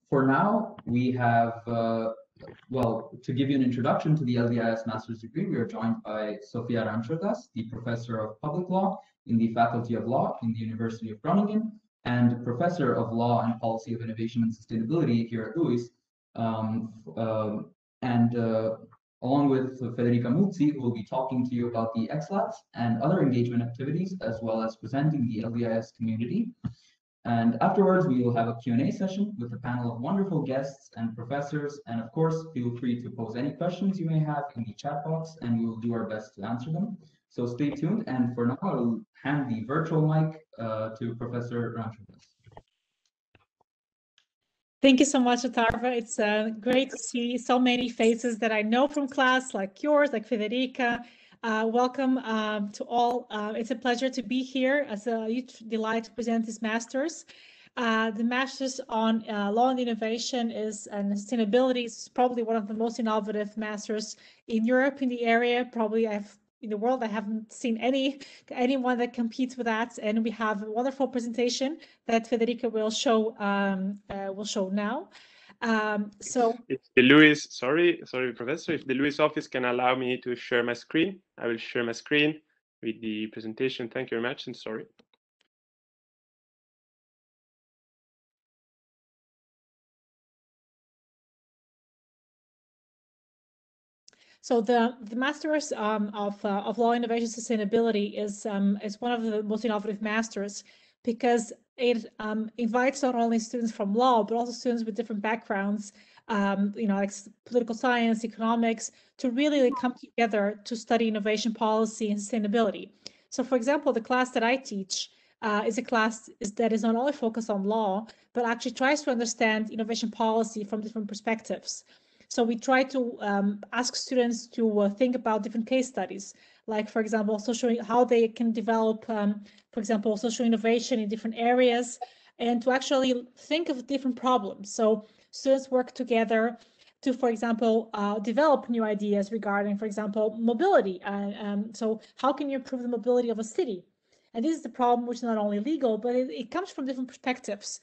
For now, we have, well, to give you an introduction to the LDIS Master's degree, we are joined by Sofia Ramshodas, the Professor of Public Law in the Faculty of Law in the University of Groningen, and Professor of Law and Policy of Innovation and Sustainability here at LUIS. Along with Federica Muzzi, who will be talking to you about the XLabs and other engagement activities, as well as presenting the LDIS community. And afterwards, we will have a Q&A session with a panel of wonderful guests and professors. And of course, feel free to pose any questions you may have in the chat box, and we will do our best to answer them. So stay tuned. And for now, I'll hand the virtual mic to Professor Ramshodas. Thank you so much, Atarva. It's great to see so many faces that I know from class, like yours, like Federica. Welcome to all. It's a pleasure to be here. As a huge delight to present this master's. The master's on law and innovation and sustainability is probably one of the most innovative masters in Europe, in the area. Probably in the world, I haven't seen anyone that competes with that. And we have a wonderful presentation that Federica will show now. If the LUIS, sorry, Professor, if the LUIS office can allow me to share my screen, I will share my screen with the presentation. Thank you very much, and sorry. So the Masters of Law, Innovation, Sustainability is one of the most innovative masters because it invites not only students from law, but also students with different backgrounds, like political science, economics, to really come together to study innovation policy and sustainability. So for example, the class that I teach is a class that is not only focused on law, but actually tries to understand innovation policy from different perspectives. So we try to ask students to think about different case studies, like, for example, how they can develop, for example, social innovation in different areas, and to actually think of different problems. So students work together to, for example, develop new ideas regarding, for example, mobility. So how can you improve the mobility of a city? And this is the problem, which is not only legal, but it comes from different perspectives.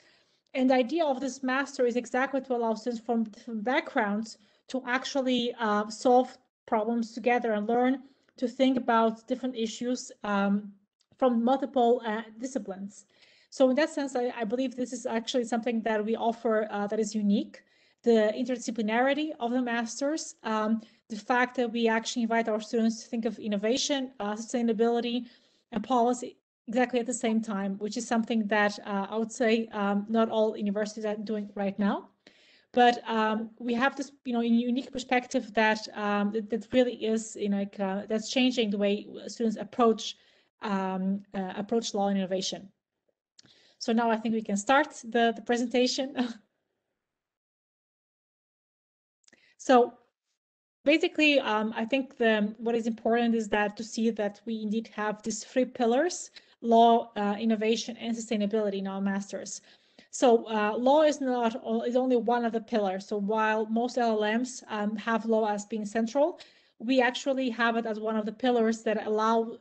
And the idea of this master is exactly to allow students from different backgrounds to actually solve problems together and learn to think about different issues from multiple disciplines. So in that sense, I believe this is actually something that we offer that is unique. The interdisciplinarity of the masters, the fact that we actually invite our students to think of innovation, sustainability, and policy exactly at the same time, which is something that I would say not all universities are doing right now. But we have this, unique perspective that that really is, that's changing the way students approach law and innovation. So now I think we can start the presentation. So basically, I think what is important is that to see that we indeed have these three pillars: law, innovation, and sustainability in our masters. So law is only one of the pillars. So while most LLMs have law as being central, we actually have it as one of the pillars that allow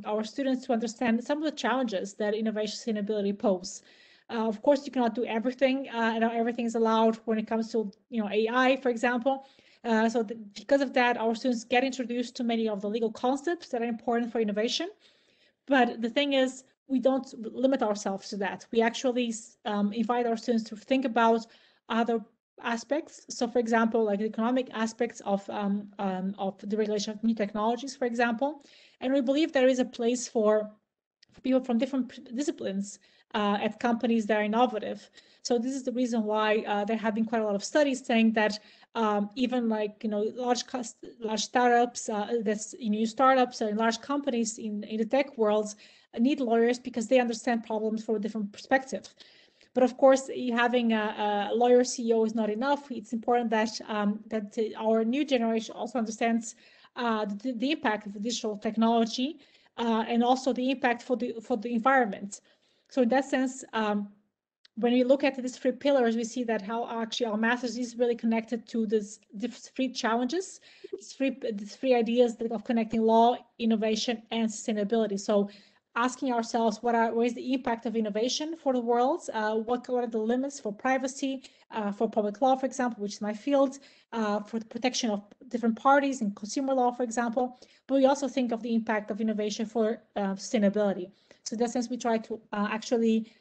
our students to understand some of the challenges that innovation sustainability pose. Of course, you cannot do everything. Everything is allowed when it comes to AI, for example. Because of that, our students get introduced to many of the legal concepts that are important for innovation. But the thing is, we don't limit ourselves to that. We actually invite our students to think about other aspects. So, for example, like the economic aspects of the regulation of new technologies, for example. And we believe there is a place for people from different disciplines at companies that are innovative. So this is the reason why there have been quite a lot of studies saying that even large startups, new startups and large companies in the tech world need lawyers because they understand problems from a different perspective. But of course, having a lawyer CEO is not enough. It's important that our new generation also understands the impact of digital technology and also the impact for the environment. So in that sense, when we look at these three pillars, we see that how actually our master's is really connected to these three challenges, these three ideas of connecting law, innovation, and sustainability. So asking ourselves what is the impact of innovation for the world, what are the limits for privacy, for public law, for example, which is my field, for the protection of different parties in consumer law, for example. But we also think of the impact of innovation for sustainability. So in that sense, we try to actually,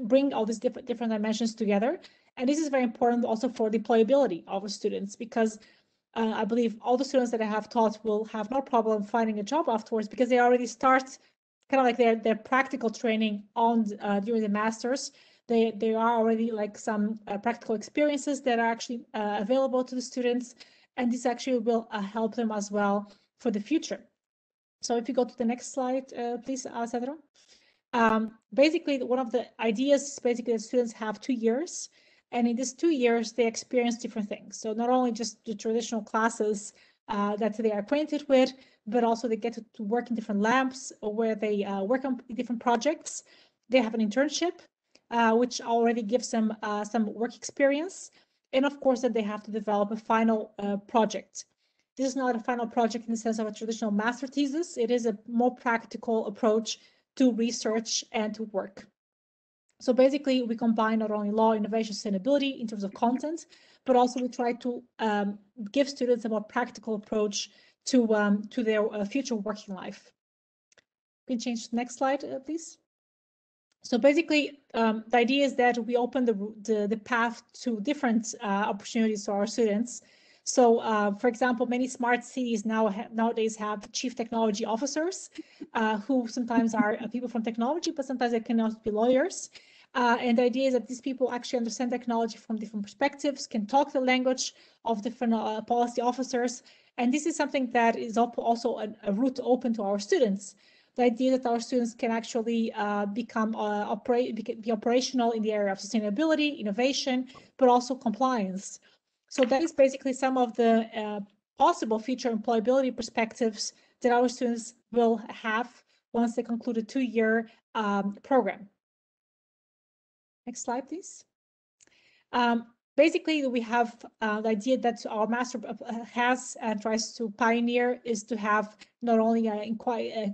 bring all these different dimensions together. And this is very important also for deployability of the students, because I believe all the students that I have taught will have no problem finding a job afterwards, because they already start kind of like their practical training on during the masters. They are already like some practical experiences that are actually available to the students, and this actually will help them as well for the future. So if you go to the next slide, please, Alessandro. Basically, one of the ideas is basically that students have 2 years, and in these 2 years, they experience different things. So not only just the traditional classes that they are acquainted with, but also they get to work in different labs where they work on different projects. They have an internship, which already gives them some work experience. And of course, that they have to develop a final project. This is not a final project in the sense of a traditional master thesis. It is a more practical approach to research and to work. So basically, we combine not only law, innovation, sustainability in terms of content, but also we try to give students a more practical approach to their future working life. Can you change to the next slide, please? So basically, the idea is that we open the path to different opportunities to our students. So, for example, many smart cities nowadays have chief technology officers who sometimes are people from technology, but sometimes they can also be lawyers. And the idea is that these people actually understand technology from different perspectives, can talk the language of different policy officers. And this is something that is also a route open to our students. The idea that our students can actually be operational in the area of sustainability, innovation, but also compliance. So that is basically some of the possible future employability perspectives that our students will have once they conclude a 2-year program. Next slide, please. Basically, we have the idea that our master has and tries to pioneer is to have not only an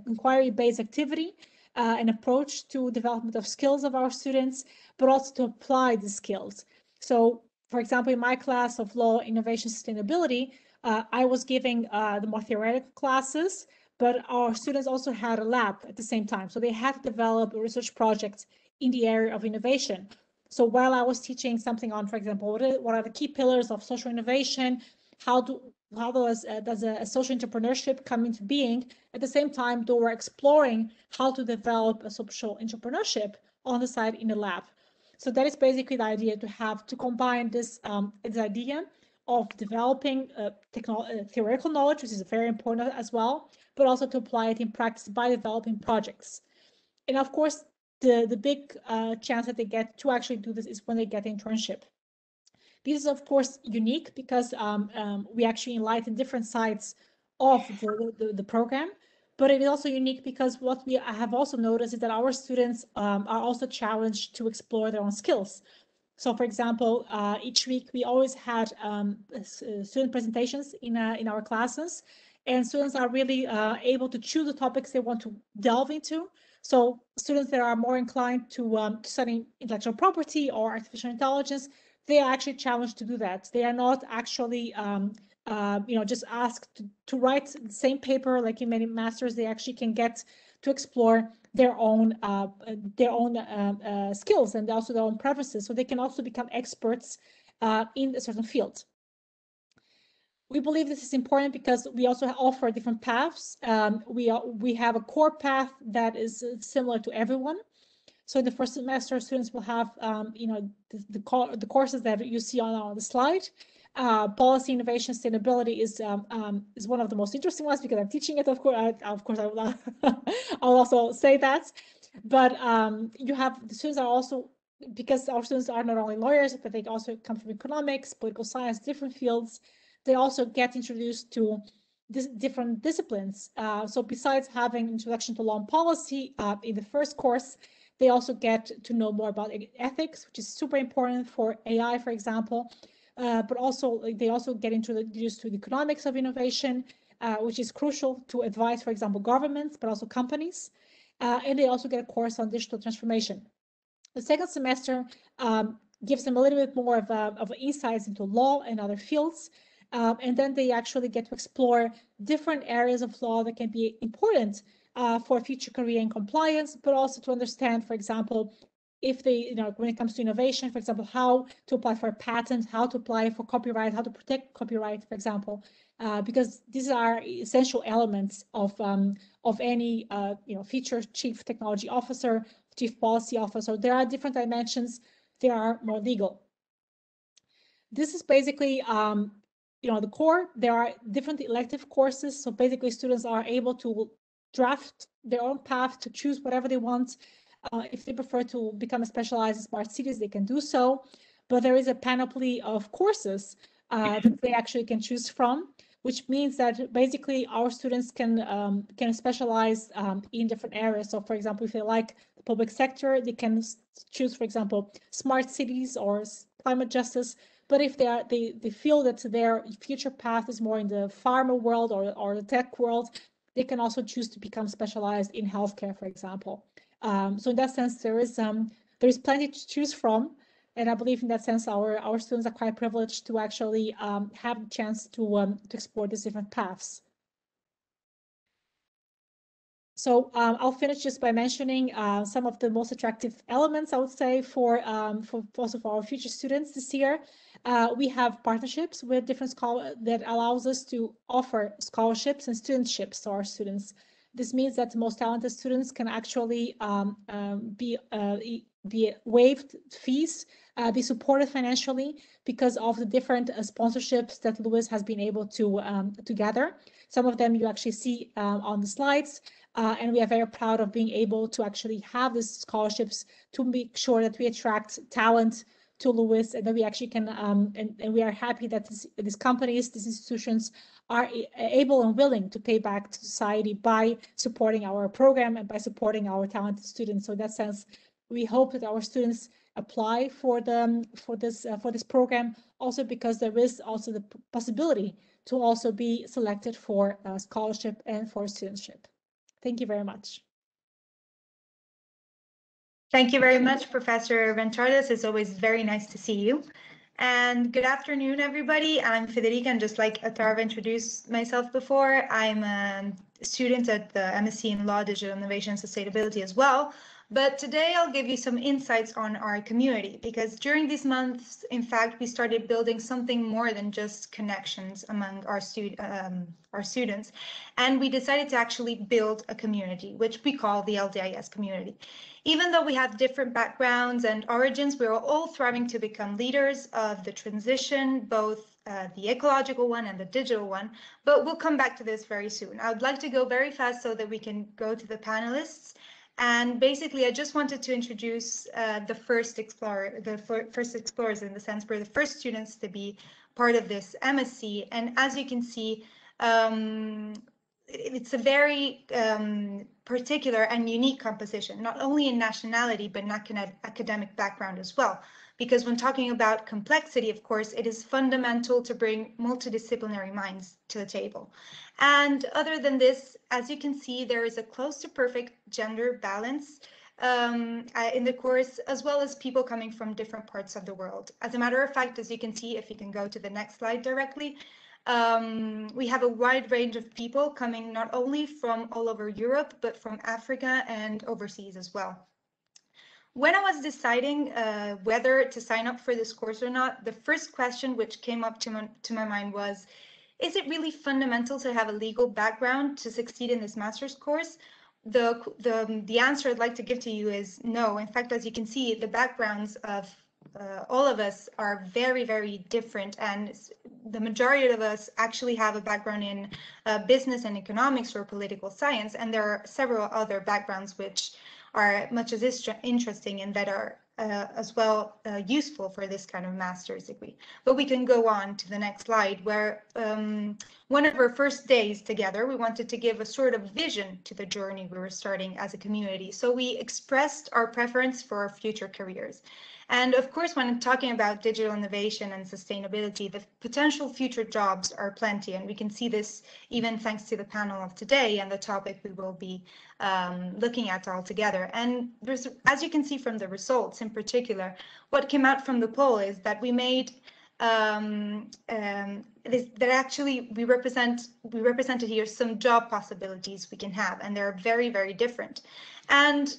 inquiry-based activity, an approach to development of skills of our students, but also to apply the skills. So, for example, in my class of law, innovation, sustainability, I was giving the more theoretical classes, but our students also had a lab at the same time. So they had to develop a research project in the area of innovation. So while I was teaching something on, for example, what are the key pillars of social innovation, how does a social entrepreneurship come into being, at the same time, they were exploring how to develop a social entrepreneurship on the side in the lab. So that is basically the idea, to combine this idea of developing theoretical knowledge, which is very important as well, but also to apply it in practice by developing projects. And of course, the big chance that they get to actually do this is when they get an internship. This is, of course, unique because we actually enlighten different sides of the program, but it is also unique because what we have also noticed is that our students are also challenged to explore their own skills. So, for example, each week we always had student presentations in our classes, and students are really able to choose the topics they want to delve into. So students that are more inclined to study intellectual property or artificial intelligence, they are actually challenged to do that. They are not actually, just asked to write the same paper like in many masters. They actually can get to explore their own skills and also their own preferences, so they can also become experts in a certain field. We believe this is important because we also offer different paths. We have a core path that is similar to everyone. So in the first semester, students will have, the courses that you see on the slide. Policy, innovation, sustainability is one of the most interesting ones because I'm teaching it. Of course, I will I'll also say that. But you have the students are also, because our students are not only lawyers, but they also come from economics, political science, different fields. They also get introduced to different disciplines. So besides having introduction to law and policy in the first course, they also get to know more about ethics, which is super important for AI, for example. But also they also get introduced to the economics of innovation, which is crucial to advise, for example, governments, but also companies. and they also get a course on digital transformation. The second semester gives them a little bit more of insights into law and other fields. And then they actually get to explore different areas of law that can be important for future career and compliance, but also to understand, for example, if they, when it comes to innovation, for example, how to apply for a patent, how to apply for copyright, how to protect copyright, for example, because these are essential elements of any, future chief technology officer, chief policy officer. There are different dimensions. They are more legal. This is basically, the core. There are different elective courses. So basically students are able to draft their own path to choose whatever they want. If they prefer to become specialized in smart cities, they can do so. But there is a panoply of courses that they actually can choose from, which means that basically our students can specialize in different areas. So for example, if they like the public sector, they can choose, for example, smart cities or climate justice. But if they feel that their future path is more in the pharma world or the tech world, they can also choose to become specialized in healthcare, for example. So in that sense, there is plenty to choose from. And I believe in that sense, our students are quite privileged to actually have the chance to explore these different paths. So I'll finish just by mentioning some of the most attractive elements, I would say, for also for our future students this year. We have partnerships with different scholars that allows us to offer scholarships and studentships to our students. This means that the most talented students can actually be waived fees, be supported financially because of the different sponsorships that LUIS has been able to gather. Some of them you actually see on the slides. And we are very proud of being able to actually have these scholarships to make sure that we attract talent to LUIS, and that we actually can, and we are happy that these companies, these institutions are able and willing to pay back to society by supporting our program and by supporting our talented students. So in that sense, we hope that our students apply for this program, also because there is also the possibility to also be selected for a scholarship and for studentship. Thank you very much. Thank you very much, Professor Ventardes. It's always very nice to see you. And good afternoon, everybody. I'm Federica, and just like Atarva introduced myself before, I'm a student at the MSc in Law, Digital Innovation and Sustainability as well. But today I'll give you some insights on our community, because during these months, in fact, we started building something more than just connections among our students. And we decided to actually build a community, which we call the LDIS community. Even though we have different backgrounds and origins, we're all thriving to become leaders of the transition, both the ecological one and the digital one, but we'll come back to this very soon. I would like to go very fast so that we can go to the panelists. And basically, I just wanted to introduce the first explorers in the sense we're the first students to be part of this MSc. And as you can see, it's a very particular and unique composition, not only in nationality, but in academic background as well. Because when talking about complexity, of course, it is fundamental to bring multidisciplinary minds to the table. And other than this, as you can see, there is a close to perfect gender balance in the course, as well as people coming from different parts of the world. As a matter of fact, as you can see, if you can go to the next slide directly, we have a wide range of people coming not only from all over Europe, but from Africa and overseas as well. When I was deciding whether to sign up for this course or not, the first question which came up to my mind was, is it really fundamental to have a legal background to succeed in this master's course? The answer I'd like to give to you is no. In fact, as you can see, the backgrounds of all of us are very, very different, and the majority of us actually have a background in business and economics or political science, and there are several other backgrounds which are much as interesting and that are as well useful for this kind of master's degree. But we can go on to the next slide, where one of our first days together, we wanted to give a sort of vision to the journey we were starting as a community. So we expressed our preference for our future careers. And of course, when talking about digital innovation and sustainability, the potential future jobs are plenty. And we can see this even thanks to the panel of today and the topic we will be looking at all together. And there's, as you can see from the results in particular, what came out from the poll is that we made that actually we represented here some job possibilities we can have, and they're very, very different. And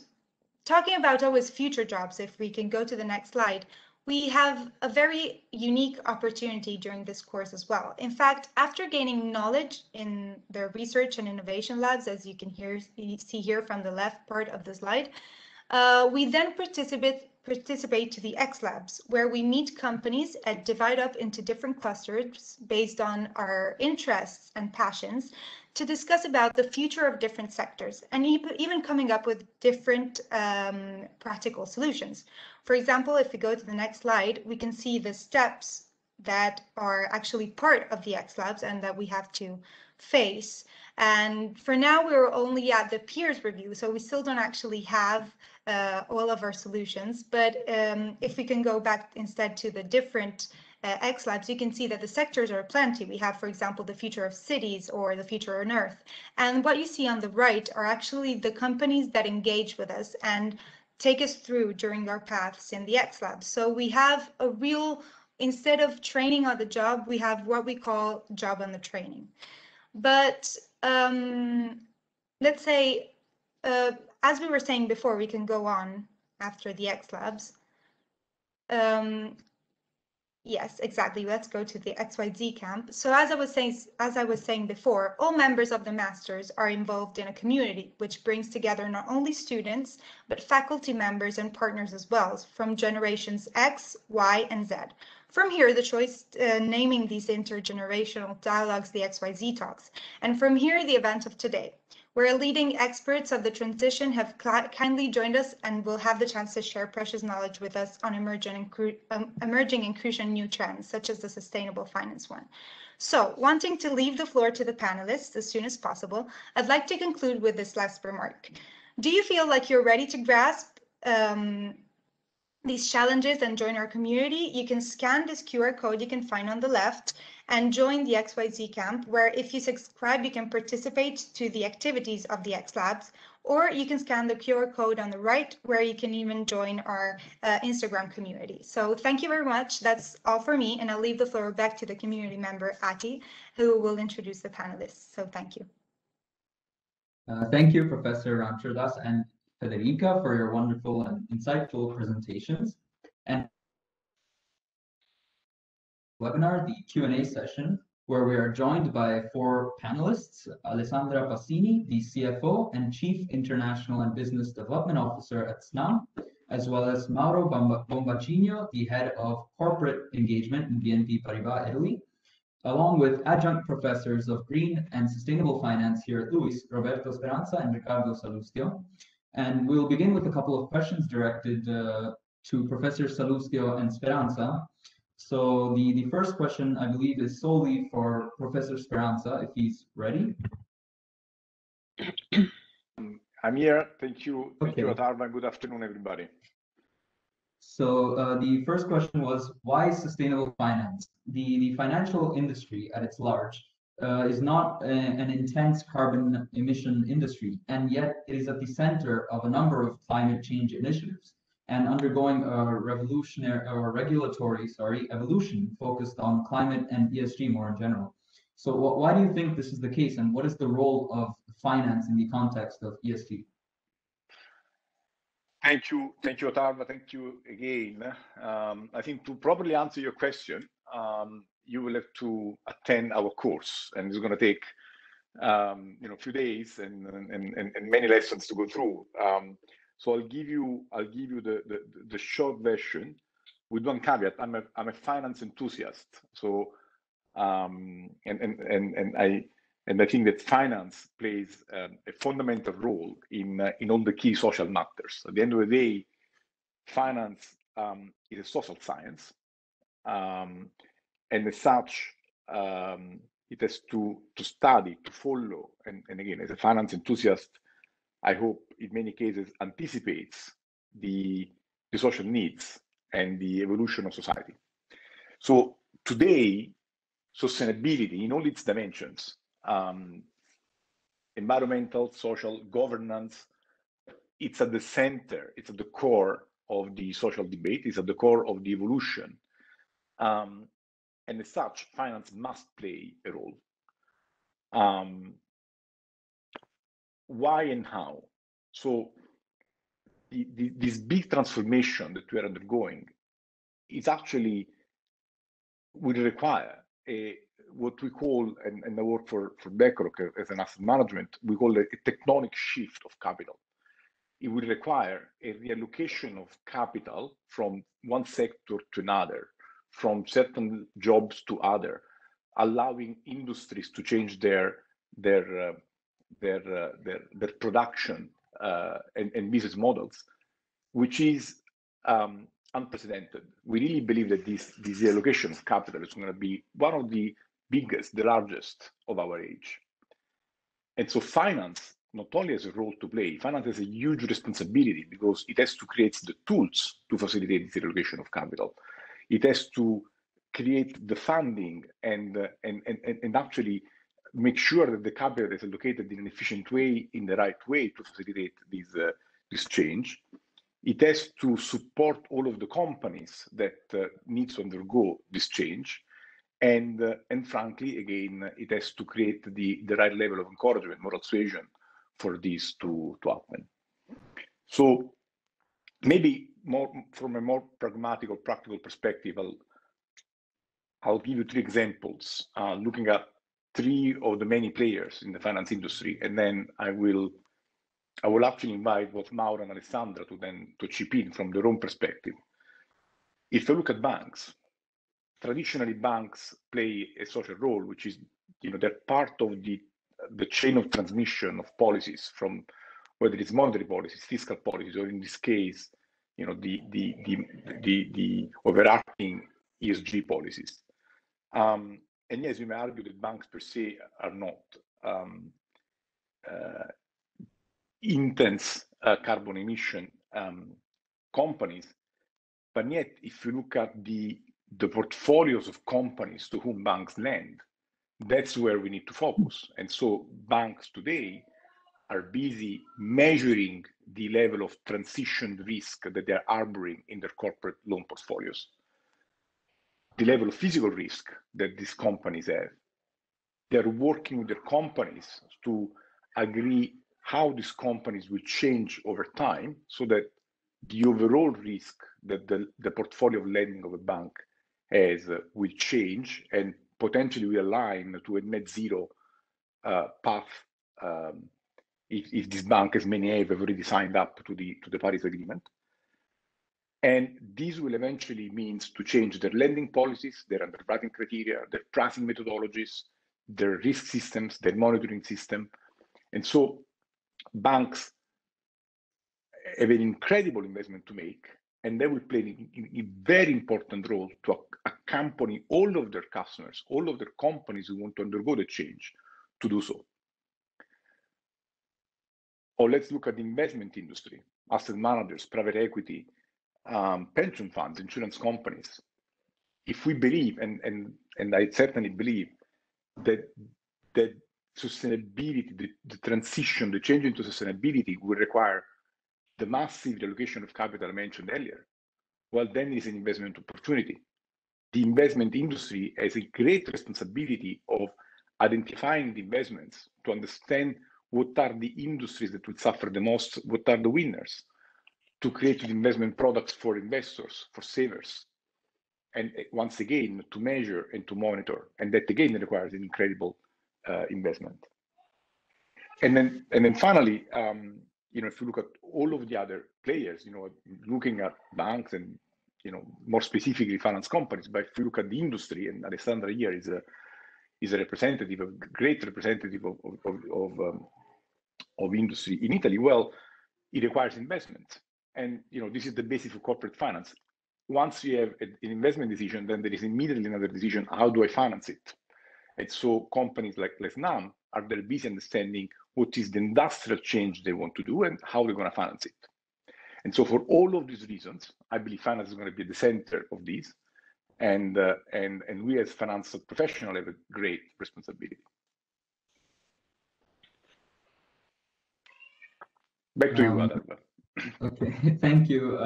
talking about always future jobs, if we can go to the next slide, we have a very unique opportunity during this course as well. In fact, after gaining knowledge in the research and innovation labs, as you can see here from the left part of the slide, we then participate to the X Labs, where we meet companies and divide up into different clusters based on our interests and passions to discuss about the future of different sectors and even coming up with different practical solutions. For example, if we go to the next slide, we can see the steps that are actually part of the X Labs and that we have to face. And for now, we're only at the peers review, so we still don't actually have all of our solutions. But if we can go back instead to the different X Labs, you can see that the sectors are plenty. We have, for example, the future of cities or the future on Earth. And what you see on the right are actually the companies that engage with us and take us through during our paths in the X Labs. So we have a real, instead of training on the job, we have what we call job on the training. But let's say, as we were saying before, we can go on after the X Labs. Yes, exactly. Let's go to the XYZ camp. So as I was saying before, all members of the masters are involved in a community, which brings together not only students, but faculty members and partners as well, from generations X, Y, and Z. From here, the choice naming these intergenerational dialogues the XYZ talks. And from here, the event of today, where leading experts of the transition have kindly joined us and will have the chance to share precious knowledge with us on emerging and crucial new trends, such as the sustainable finance one. So, wanting to leave the floor to the panelists as soon as possible, I'd like to conclude with this last remark. Do you feel like you're ready to grasp these challenges and join our community? You can scan this QR code you can find on the left and join the XYZ camp, where if you subscribe, you can participate to the activities of the X Labs, or you can scan the QR code on the right, where you can even join our Instagram community. So thank you very much. That's all for me, and I'll leave the floor back to the community member, Ati, who will introduce the panelists. So thank you. Thank you, Professor Ramchardas and Federica, for your wonderful and insightful presentations. And webinar, the Q&A session, where we are joined by 4 panelists: Alessandra Passini, the CFO and Chief International and Business Development Officer at SNAM, as well as Mauro Bombacino, the Head of Corporate Engagement in BNP Paribas, Italy, along with adjunct professors of Green and Sustainable Finance here at LUIS, Roberto Speranza and Riccardo Salustio. And we'll begin with a couple of questions directed to Professor Salustio and Speranza. So the first question, I believe, is solely for Professor Speranza, if he's ready. I'm here. Thank you. Thank you, Okay. Otarva. Good afternoon, everybody. So the first question was, why sustainable finance? The financial industry at its large is not an intense carbon emission industry, and yet it is at the center of a number of climate change initiatives and undergoing a revolutionary or regulatory, evolution focused on climate and ESG more in general. So why do you think this is the case, and what is the role of finance in the context of ESG? Thank you, Otarva. Thank you again. I think to properly answer your question, you will have to attend our course, and it's going to take a few days and many lessons to go through. So I'll give you the short version with one caveat. I'm a finance enthusiast, so and I think that finance plays a fundamental role in all the key social matters. At the end of the day, finance is a social science, and as such, it has to study, to follow, and again, as a finance enthusiast, I hope in many cases anticipates the social needs and the evolution of society. So today, sustainability in all its dimensions, environmental, social, governance, it's at the center, it's at the core of the social debate, it's at the core of the evolution. And as such, finance must play a role. Why and how? So this big transformation that we are undergoing is actually will require what we call, and I work for BlackRock as an asset management, we call it a tectonic shift of capital. It will require a reallocation of capital from one sector to another, from certain jobs to other, allowing industries to change their production and business models, which is unprecedented. We really believe that this reallocation of capital is going to be one of the biggest, the largest of our age. And so finance not only has a role to play, finance has a huge responsibility because it has to create the tools to facilitate this reallocation of capital. It has to create the funding and actually make sure that the capital is allocated in an efficient way, in the right way to facilitate this change. It has to support all of the companies that need to undergo this change. And frankly, again, it has to create the right level of encouragement, moral suasion for this to happen. So maybe more from a more pragmatic or practical perspective, I'll give you 3 examples, looking at 3 of the many players in the finance industry, and then I will actually invite both Mauro and Alessandra to chip in from their own perspective. If you look at banks, traditionally banks play a social role, which is, they're part of the chain of transmission of policies, from whether it's monetary policies, fiscal policies, or in this case, the overarching ESG policies. And yes, you may argue that banks per se are not intense carbon emission companies, but yet if you look at the portfolios of companies to whom banks lend, that's where we need to focus. And so banks today are busy measuring the level of transition risk that they're harboring in their corporate loan portfolios, the level of physical risk that these companies have. They're working with their companies to agree how these companies will change over time so that the overall risk that the portfolio of lending of a bank has will change and potentially will align to a net zero path if this bank, as many have already signed up to the Paris Agreement. And this will eventually means to change their lending policies, their underwriting criteria, their pricing methodologies, their risk systems, their monitoring system. And so banks have an incredible investment to make, and they will play a very important role to accompany all of their customers, all of their companies who want to undergo the change to do so. Or let's look at the investment industry, asset managers, private equity, pension funds, insurance companies. If we believe, and I certainly believe, that sustainability, the transition, the change into sustainability will require the massive reallocation of capital I mentioned earlier, well, then it's an investment opportunity. The investment industry has a great responsibility of identifying the investments to understand what are the industries that will suffer the most, what are the winners, to create investment products for investors, for savers, and once again, to measure and to monitor. And that again requires an incredible investment. And then finally, if you look at all of the other players, looking at banks and more specifically finance companies, but if you look at the industry, and Alessandra here is a representative, a great representative of industry in Italy, well, it requires investment. And this is the basis of corporate finance. Once you have an investment decision, then there is immediately another decision: how do I finance it? And so companies like Lesnam are very busy understanding what is the industrial change they want to do and how they're going to finance it. And so for all of these reasons, I believe finance is going to be at the center of these. And we as financial professionals have a great responsibility. Back to you, Adalbert. Okay, thank you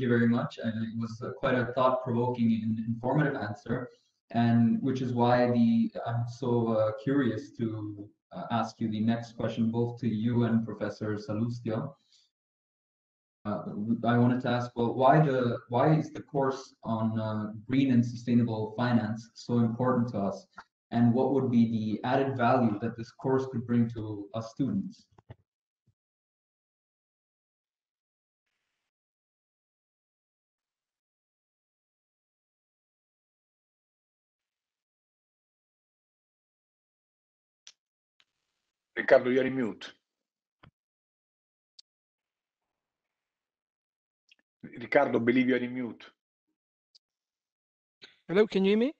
very much. And it was quite a thought-provoking and informative answer, and which is why I'm so curious to ask you the next question, both to you and Professor Salustio. I wanted to ask, well, why is the course on green and sustainable finance so important to us, and what would be the added value that this course could bring to us students? Riccardo, you're in mute. Riccardo, believe you're in mute. Hello, can you hear me?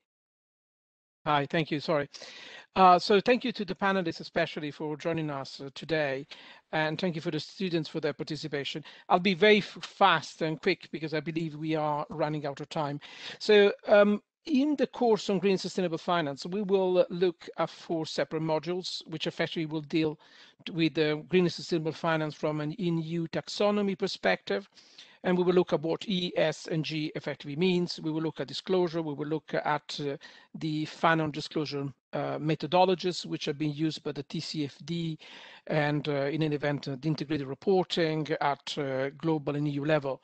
Hi, thank you, sorry. So thank you to the panelists, especially for joining us today, and thank you for the students for their participation. I'll be very fast and quick because I believe we are running out of time. So in the course on green sustainable finance, we will look at 4 separate modules, which effectively will deal with the green and sustainable finance from an EU taxonomy perspective. And we will look at what E, S, and G effectively means. We will look at disclosure. We will look at the final disclosure methodologies, which are being used by the TCFD, and in an event, the integrated reporting at global and EU level.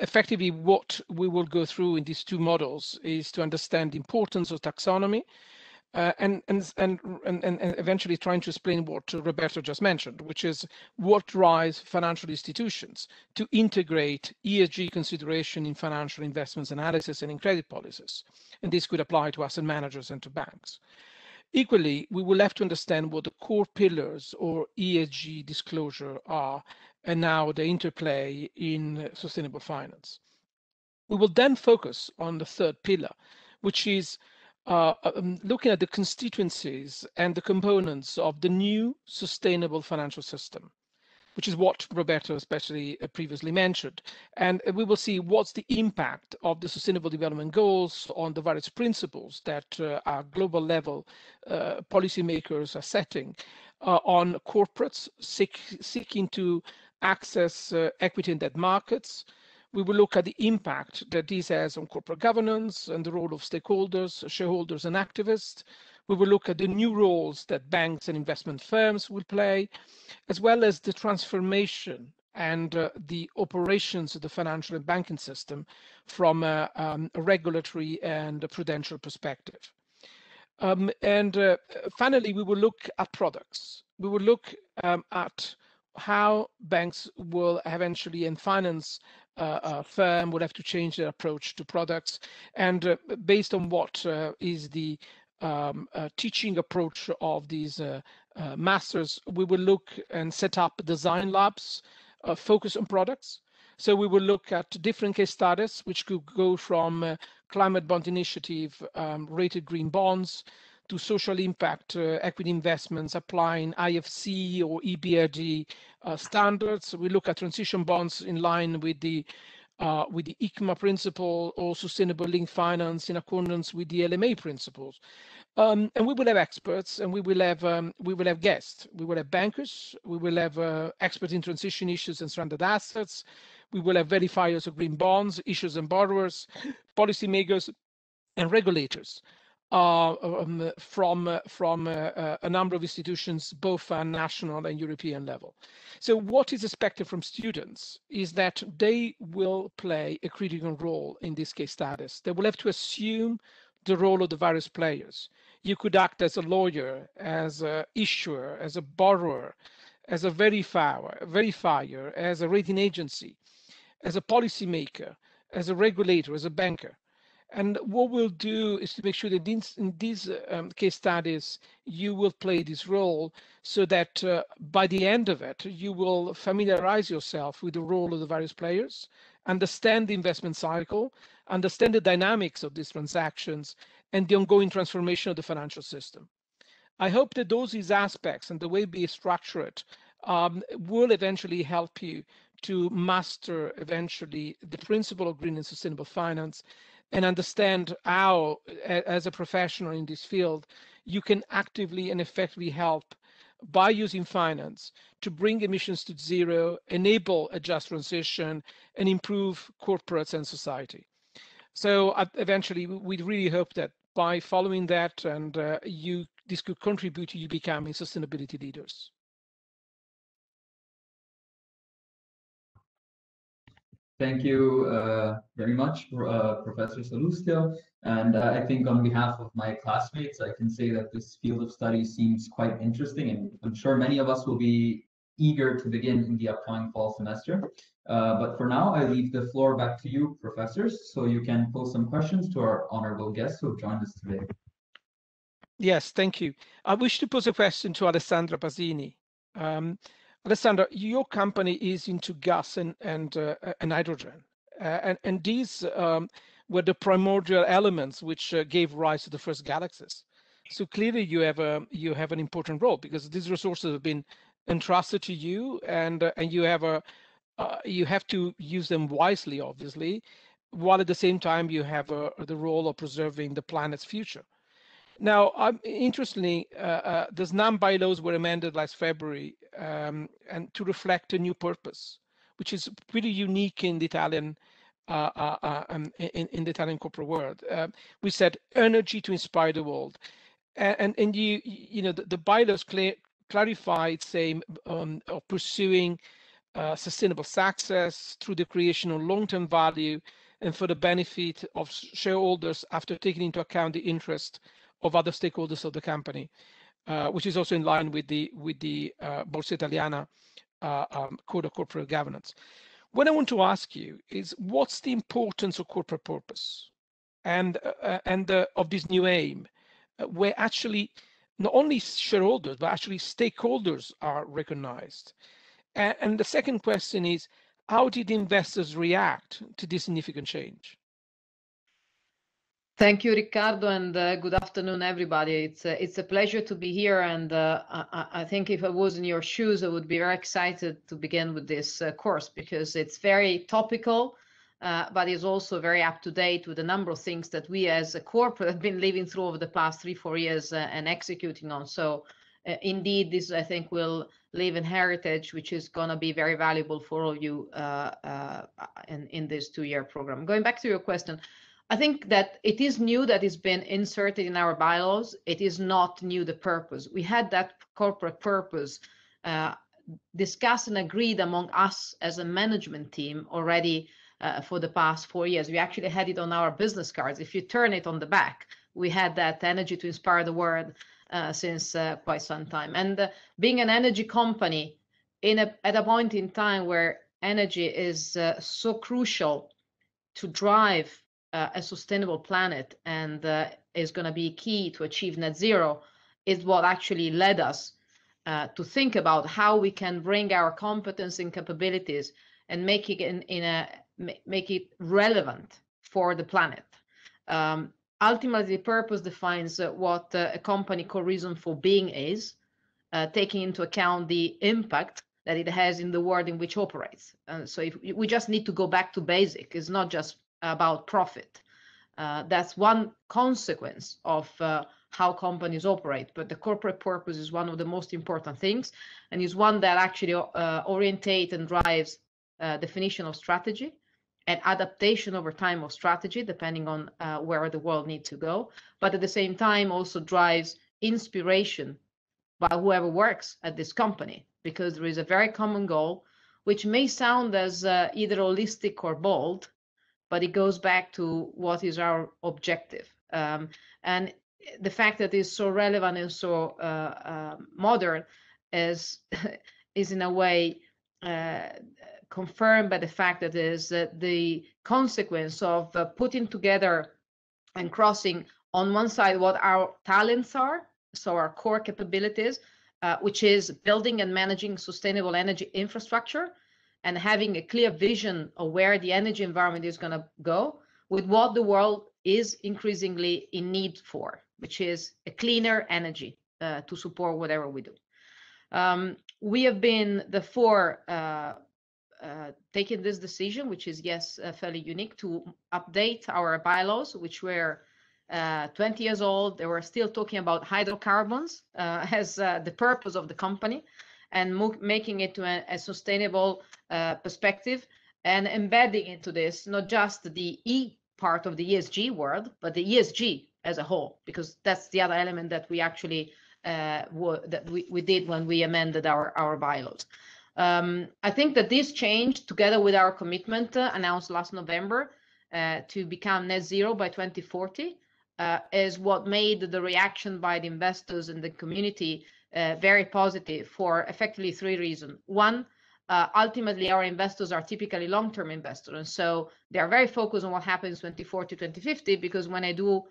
Effectively, what we will go through in these 2 models is to understand the importance of taxonomy, and eventually trying to explain what Roberto just mentioned, which is what drives financial institutions to integrate ESG consideration in financial investments analysis and in credit policies. And this could apply to asset managers and to banks. Equally, we will have to understand what the core pillars or ESG disclosure are and how they interplay in sustainable finance. We will then focus on the 3rd pillar, which is looking at the constituencies and the components of the new sustainable financial system, which is what Roberto especially previously mentioned. And we will see what's the impact of the Sustainable Development Goals on the various principles that at global level policymakers are setting on corporates seeking to access equity and debt markets. We will look at the impact that this has on corporate governance and the role of stakeholders, shareholders, and activists. We will look at the new roles that banks and investment firms will play, as well as the transformation and the operations of the financial and banking system from a regulatory and a prudential perspective. Finally, we will look at products. We will look at how banks will eventually, and finance firm will have to change their approach to products, and based on what is the teaching approach of these masters, we will look and set up design labs focus on products. So we will look at different case studies, which could go from climate bond initiative, rated green bonds, to social impact equity investments applying IFC or EBRD standards. We look at transition bonds in line with the ICMA principle or sustainable linked finance in accordance with the LMA principles. And we will have experts, and we will have guests. We will have bankers. We will have experts in transition issues and stranded assets. We will have verifiers of green bonds, issuers and borrowers, policymakers, and regulators from a number of institutions, both at national and European level. So what is expected from students is that they will play a critical role in this case studies. They will have to assume the role of the various players. You could act as a lawyer, as an issuer, as a borrower, as a verifier, as a rating agency, as a policymaker, as a regulator, as a banker. And what we'll do is to make sure that in these case studies, you will play this role so that by the end of it, you will familiarize yourself with the role of the various players, understand the investment cycle, understand the dynamics of these transactions, and the ongoing transformation of the financial system. I hope that those aspects and the way we structure it will eventually help you to master eventually the principle of green and sustainable finance and understand how, as a professional in this field, you can actively and effectively help by using finance to bring emissions to zero, enable a just transition, and improve corporates and society. So eventually, we really hope that by following that, and this could contribute to you becoming sustainability leaders. Thank you very much, Professor Salustio. And I think on behalf of my classmates, I can say that this field of study seems quite interesting, and I'm sure many of us will be eager to begin in the upcoming fall semester. But for now, I leave the floor back to you, professors, so you can pose some questions to our honorable guests who have joined us today. Yes, thank you. I wish to pose a question to Alessandra Pasini. Alessandra, your company is into gas and hydrogen, and these were the primordial elements which gave rise to the first galaxies. So clearly, you have an important role because these resources have been entrusted to you, and you have to use them wisely, obviously, while at the same time you have the role of preserving the planet's future. Now, interestingly, the SNAM bylaws were amended last February and to reflect a new purpose, which is pretty unique in the Italian in the Italian corporate world. We said energy to inspire the world, and you know the bylaws clarified saying of pursuing sustainable success through the creation of long-term value and for the benefit of shareholders after taking into account the interest of other stakeholders of the company, which is also in line with the Borsa Italiana Code of Corporate Governance. What I want to ask you is, what's the importance of corporate purpose and of this new aim, where actually not only shareholders but actually stakeholders are recognized? And the second question is, how did investors react to this significant change? Thank you, Riccardo, and good afternoon, everybody. It's a pleasure to be here, and I think if I was in your shoes, I would be very excited to begin with this course because it's very topical, but it's also very up to date with a number of things that we as a corporate have been living through over the past 3-4 years and executing on. So indeed, this I think will leave a heritage which is going to be very valuable for all of you in this 2-year program. Going back to your question, I think that it is new that it's been inserted in our bylaws. It is not new, the purpose. We had that corporate purpose discussed and agreed among us as a management team already for the past 4 years. We actually had it on our business cards. If you turn it on the back, we had that energy to inspire the world since quite some time. And being an energy company at a point in time where energy is so crucial to drive a sustainable planet and is going to be key to achieve net zero is what actually led us to think about how we can bring our competence and capabilities and make it make it relevant for the planet. Ultimately, purpose defines what a company core reason for being is, taking into account the impact that it has in the world in which it operates. So if we just need to go back to basic, it's not just about profit. That's one consequence of how companies operate, but the corporate purpose is one of the most important things, and is one that actually orientates and drives definition of strategy and adaptation over time of strategy, depending on where the world needs to go, but at the same time also drives inspiration by whoever works at this company, because there is a very common goal, which may sound as either holistic or bold, but it goes back to what is our objective. And the fact that it's so relevant and so modern is in a way confirmed by the fact that is the consequence of putting together and crossing on one side what our talents are, so our core capabilities, which is building and managing sustainable energy infrastructure, and having a clear vision of where the energy environment is going to go with what the world is increasingly in need for, which is a cleaner energy to support whatever we do. We have been therefore taking this decision, which is, yes, fairly unique, to update our bylaws, which were 20 years old. They were still talking about hydrocarbons as the purpose of the company, and making it to a sustainable perspective, and embedding into this not just the E part of the ESG world, but the ESG as a whole, because that's the other element that we actually that we did when we amended our bylaws. I think that this change, together with our commitment announced last November to become net zero by 2040, is what made the reaction by the investors and the community very positive for effectively three reasons. One, ultimately, our investors are typically long-term investors, and so they are very focused on what happens 2040, 2050, because when I do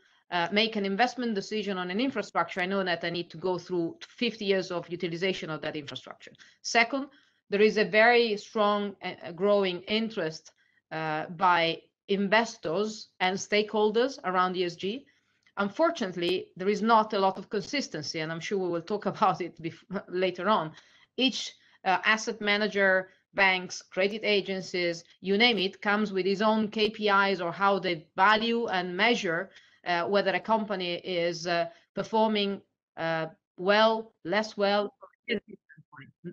make an investment decision on an infrastructure, I know that I need to go through 50 years of utilization of that infrastructure. Second, there is a very strong growing interest by investors and stakeholders around ESG. Unfortunately, there is not a lot of consistency, and I'm sure we will talk about it later on. Each asset manager, banks, credit agencies, you name it, comes with his own KPIs or how they value and measure whether a company is performing well, less well.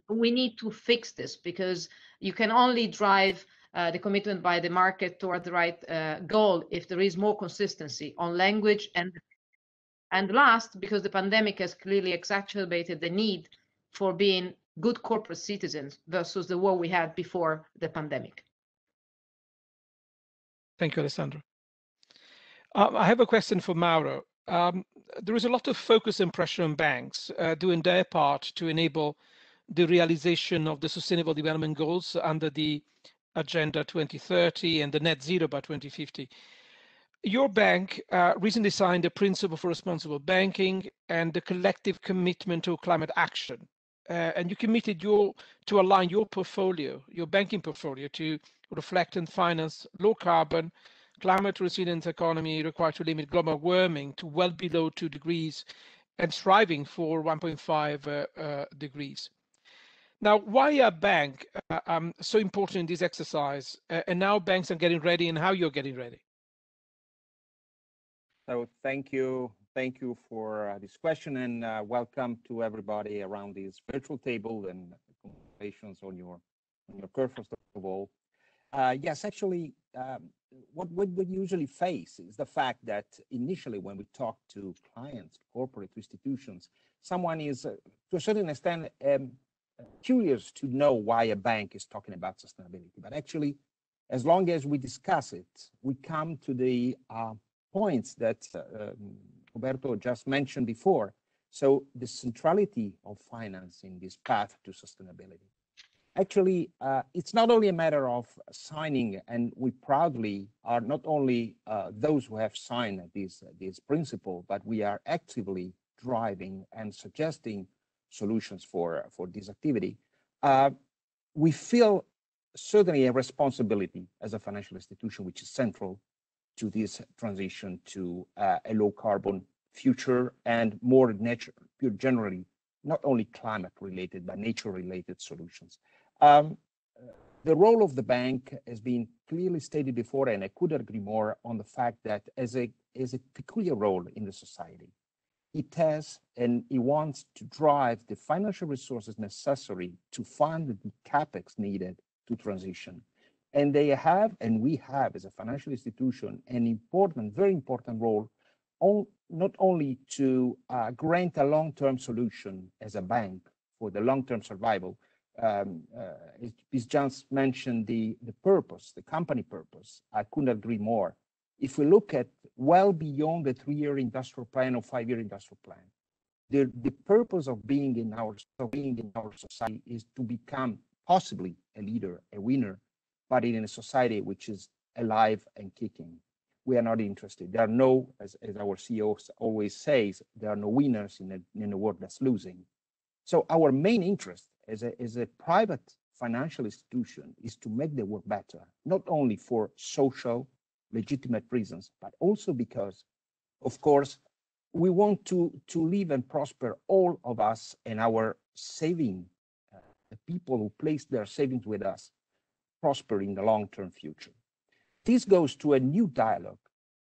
We need to fix this, because you can only drive the commitment by the market toward the right goal if there is more consistency on language. And last, because the pandemic has clearly exacerbated the need for being good corporate citizens versus the world we had before the pandemic. Thank you, Alessandro. I have a question for Mauro. There is a lot of focus and pressure on banks doing their part to enable the realization of the Sustainable Development Goals under the Agenda 2030 and the net zero by 2050. Your bank recently signed a principle for responsible banking and the collective commitment to climate action. And you committed to align your portfolio, your banking portfolio, to reflect and finance low carbon, climate resilient economy required to limit global warming to well below 2 degrees and striving for 1.5 degrees. Now, why are banks so important in this exercise? And now banks are getting ready, and how you're getting ready? So thank you for this question, and welcome to everybody around this virtual table, and congratulations on your curve, first of all. Yes, actually, what we usually face is the fact that initially when we talk to clients, corporate institutions, someone is to a certain extent curious to know why a bank is talking about sustainability. But actually, as long as we discuss it, we come to the points that Roberto just mentioned before. So the centrality of finance in this path to sustainability. Actually, it's not only a matter of signing, and we proudly are not only those who have signed this principle, but we are actively driving and suggesting solutions for this activity. We feel certainly a responsibility as a financial institution, which is central to this transition to a low carbon future and more nature, generally, not only climate related, but nature related solutions. The role of the bank has been clearly stated before, and I could agree more on the fact that as a peculiar role in the society, it has and it wants to drive the financial resources necessary to fund the capex needed to transition. And they have, and we have as a financial institution, an important, very important role, not only to grant a long-term solution as a bank for the long-term survival. It's just mentioned the purpose, the company purpose. I couldn't agree more. If we look at well beyond the 3-year industrial plan or 5-year industrial plan, the purpose of being in our society is to become possibly a leader, a winner, but in a society which is alive and kicking. We are not interested. There are no, as our CEO always says, there are no winners in a world that's losing. So our main interest as a private financial institution is to make the world better, not only for social, legitimate reasons, but also because, of course, we want to live and prosper, all of us, and our saving the people who place their savings with us prosper in the long-term future. This goes to a new dialogue,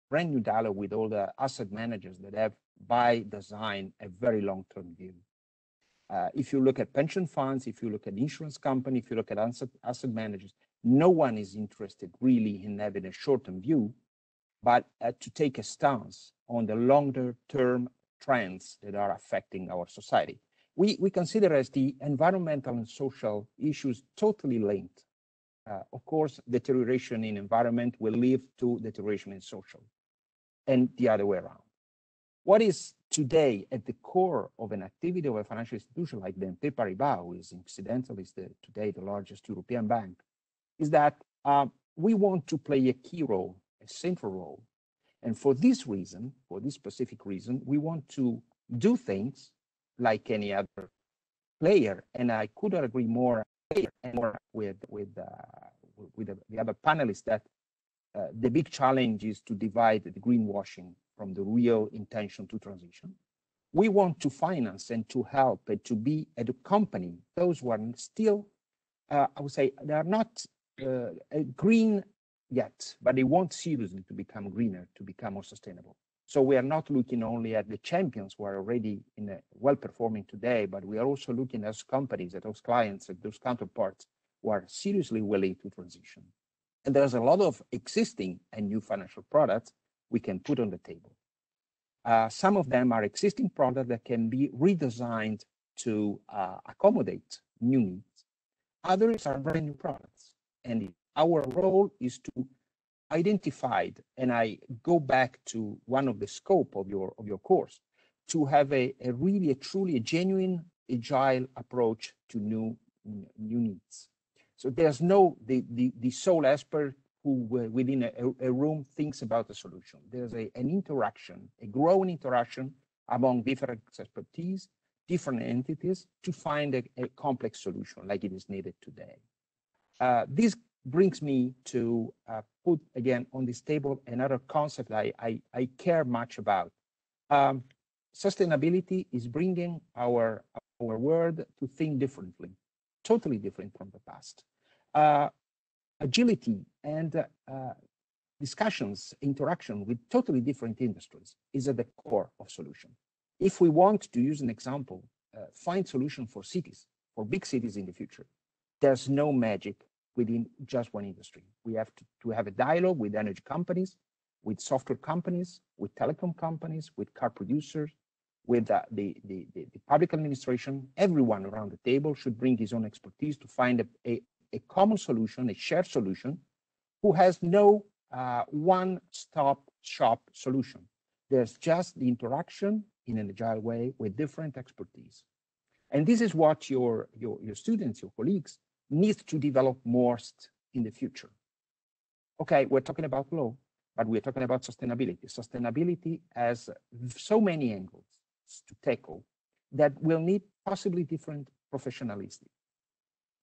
brand new dialogue with all the asset managers that have, by design, a very long-term view. If you look at pension funds, if you look at insurance companies, if you look at asset managers, no one is interested really in having a short-term view, but to take a stance on the longer-term trends that are affecting our society. We consider as the environmental and social issues totally linked. Of course, deterioration in environment will lead to deterioration in social, and the other way around. What is today at the core of an activity of a financial institution like BNP Paribas, who is incidentally today the largest European bank, is that we want to play a key role, a central role. And for this reason, for this specific reason, we want to do things like any other player. And I couldn't agree more with the other panelists that the big challenge is to divide the greenwashing from the real intention to transition. We want to finance and to help and to be at a company those who are still, I would say, they are not green yet, but they want seriously to become greener, to become more sustainable. So we are not looking only at the champions who are already well-performing today, but we are also looking at those companies, at those clients, at those counterparts who are seriously willing to transition. And there's a lot of existing and new financial products we can put on the table. Some of them are existing products that can be redesigned to accommodate new needs. Others are brand new products. And our role is to identify, and I go back to one of the scope of your course, to have a truly genuine, agile approach to new needs. So there's no the sole expert who within a room thinks about a solution. There's an interaction, a growing interaction among different expertise, different entities to find a complex solution like it is needed today. This brings me to put again on this table another concept I care much about. Sustainability is bringing our world to think differently, totally different from the past. Agility and discussions, interaction with totally different industries is at the core of solution. If we want to use an example, find solution for cities, for big cities in the future, there's no magic within just one industry. We have to have a dialogue with energy companies, with software companies, with telecom companies, with car producers, with the public administration. Everyone around the table should bring his own expertise to find a common solution, a shared solution, who has no one-stop shop solution. There's just the interaction in an agile way with different expertise. And this is what your students, your colleagues, need to develop more in the future. Okay, we're talking about law, but we're talking about sustainability. Sustainability has so many angles to tackle that will need possibly different professionalism.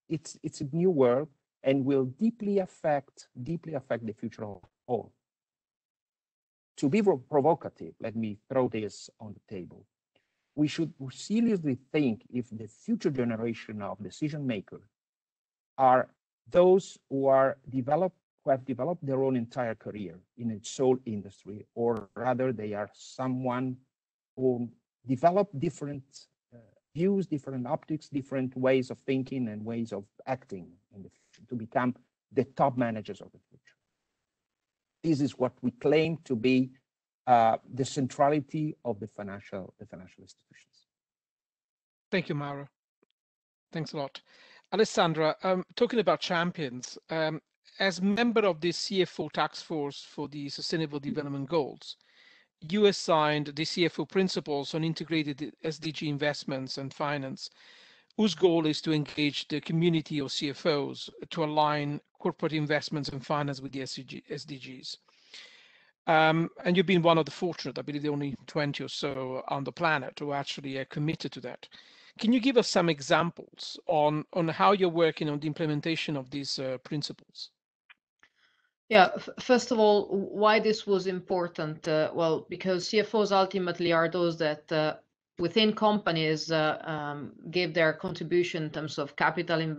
It's a new world and will deeply affect the future of all. To be provocative, let me throw this on the table. We should seriously think if the future generation of decision makers are those who have developed their own entire career in a sole industry, or rather they are someone who developed different views, different optics, different ways of thinking and ways of acting in the future to become the top managers of the future. This is what we claim to be the centrality of the financial institutions. Thank you, Mauro. Thanks a lot. Alessandra, talking about champions, as member of the CFO task force for the Sustainable Development Goals, you assigned the CFO principles on integrated SDG investments and finance, whose goal is to engage the community of CFOs to align corporate investments and finance with the SDGs. And you've been one of the fortunate, I believe the only 20 or so on the planet who actually are committed to that. Can you give us some examples on how you're working on the implementation of these principles? Yeah, first of all, why this was important? Well, because CFOs ultimately are those that within companies give their contribution in terms of capital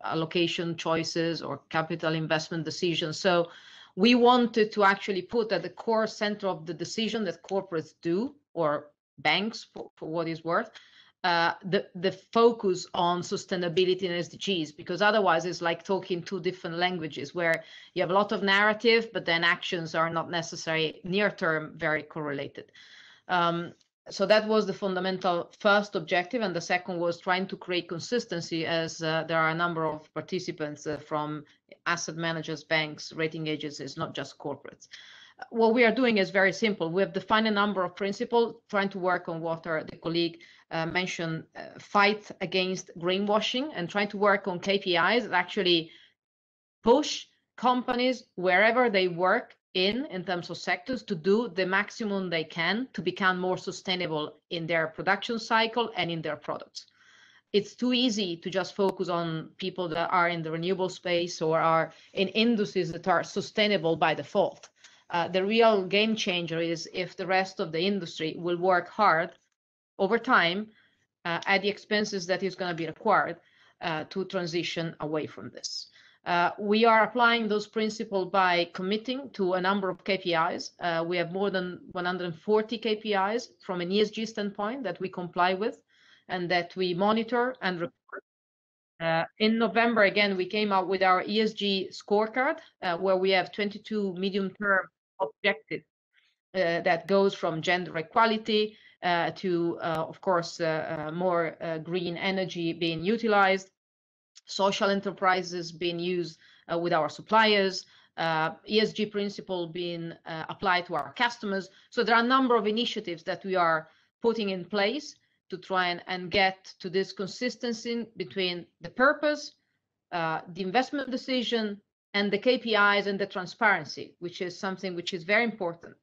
allocation choices or capital investment decisions. So we wanted to actually put at the core center of the decision that corporates do, or banks for what is worth, the focus on sustainability and SDGs, because otherwise it's like talking two different languages where you have a lot of narrative, but then actions are not necessarily near term very correlated. So that was the fundamental first objective, and the second was trying to create consistency, as there are a number of participants from asset managers, banks, rating agencies, not just corporates. What we are doing is very simple. We have defined a number of principles, trying to work on what the colleague mentioned, fight against greenwashing, and trying to work on KPIs that actually push companies wherever they work in terms of sectors to do the maximum they can to become more sustainable in their production cycle and in their products. It's too easy to just focus on people that are in the renewable space or are in industries that are sustainable by default. The real game changer is if the rest of the industry will work hard over time at the expenses that is going to be required to transition away from this. We are applying those principles by committing to a number of KPIs. We have more than 140 KPIs from an ESG standpoint that we comply with and that we monitor and report. In November, again, we came out with our ESG scorecard, where we have 22 medium-term objectives that goes from gender equality to, of course, more green energy being utilized, social enterprises being used with our suppliers, ESG principle being applied to our customers. So there are a number of initiatives that we are putting in place to try and get to this consistency between the purpose, the investment decision, and the KPIs and the transparency, which is something which is very important.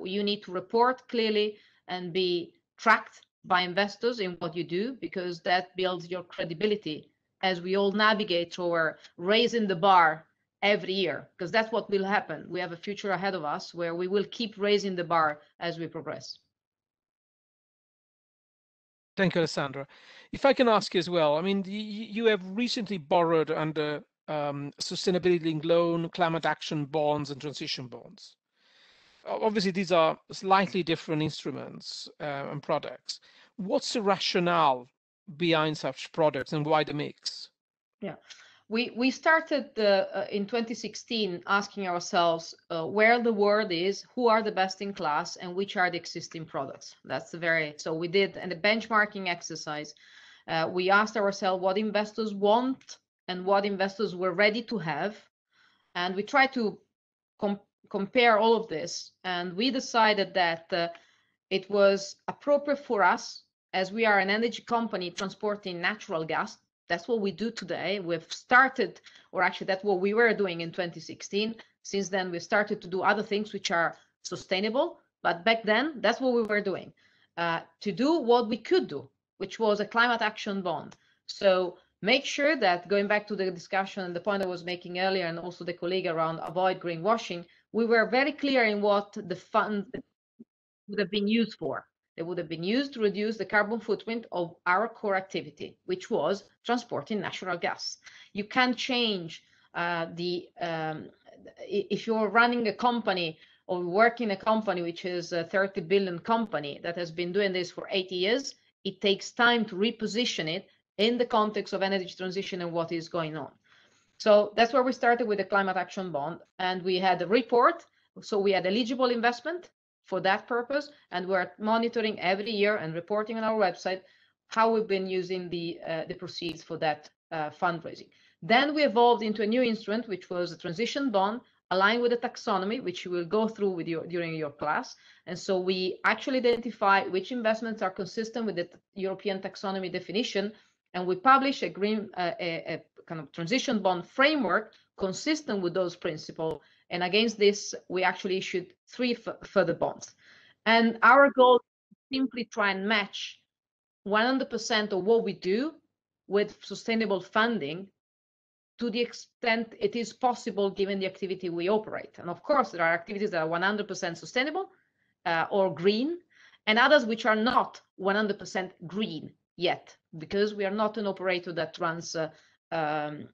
You need to report clearly and be tracked by investors in what you do, because that builds your credibility as we all navigate toward raising the bar every year, because that's what will happen. We have a future ahead of us where we will keep raising the bar as we progress. Thank you, Alessandra. If I can ask you as well, I mean, you have recently borrowed under sustainability-linked loan, climate action bonds, and transition bonds. Obviously, these are slightly different instruments and products. What's the rationale behind such products and why the mix? Yeah, we started in 2016 asking ourselves where the world is, who are the best in class, and which are the existing products. So we did a benchmarking exercise. We asked ourselves what investors want and what investors were ready to have, and we tried to compare all of this, and we decided that it was appropriate for us, as we are an energy company transporting natural gas. That's what we do today. We've started, or actually that's what we were doing in 2016. Since then, we started to do other things which are sustainable, but back then, that's what we were doing. To do what we could do, which was a climate action bond. So make sure that, going back to the discussion and the point I was making earlier, and also the colleague around avoid greenwashing, we were very clear in what the fund would have been used for. They would have been used to reduce the carbon footprint of our core activity, which was transporting natural gas. You can't change if you're running a company or working in a company which is a 30 billion company that has been doing this for 80 years, it takes time to reposition it in the context of energy transition and what is going on. So that's where we started with the climate action bond, and we had a report. So we had eligible investment for that purpose, and we're monitoring every year and reporting on our website how we've been using the proceeds for that fundraising. Then we evolved into a new instrument, which was a transition bond aligned with the taxonomy, which you will go through with during your class. And so we actually identify which investments are consistent with the European taxonomy definition, and we publish a kind of transition bond framework consistent with those principles. And against this, we actually issued 3 further bonds. And our goal is simply try and match 100% of what we do with sustainable funding to the extent it is possible given the activity we operate. And of course, there are activities that are 100% sustainable or green, and others which are not 100% green yet, because we are not an operator that runs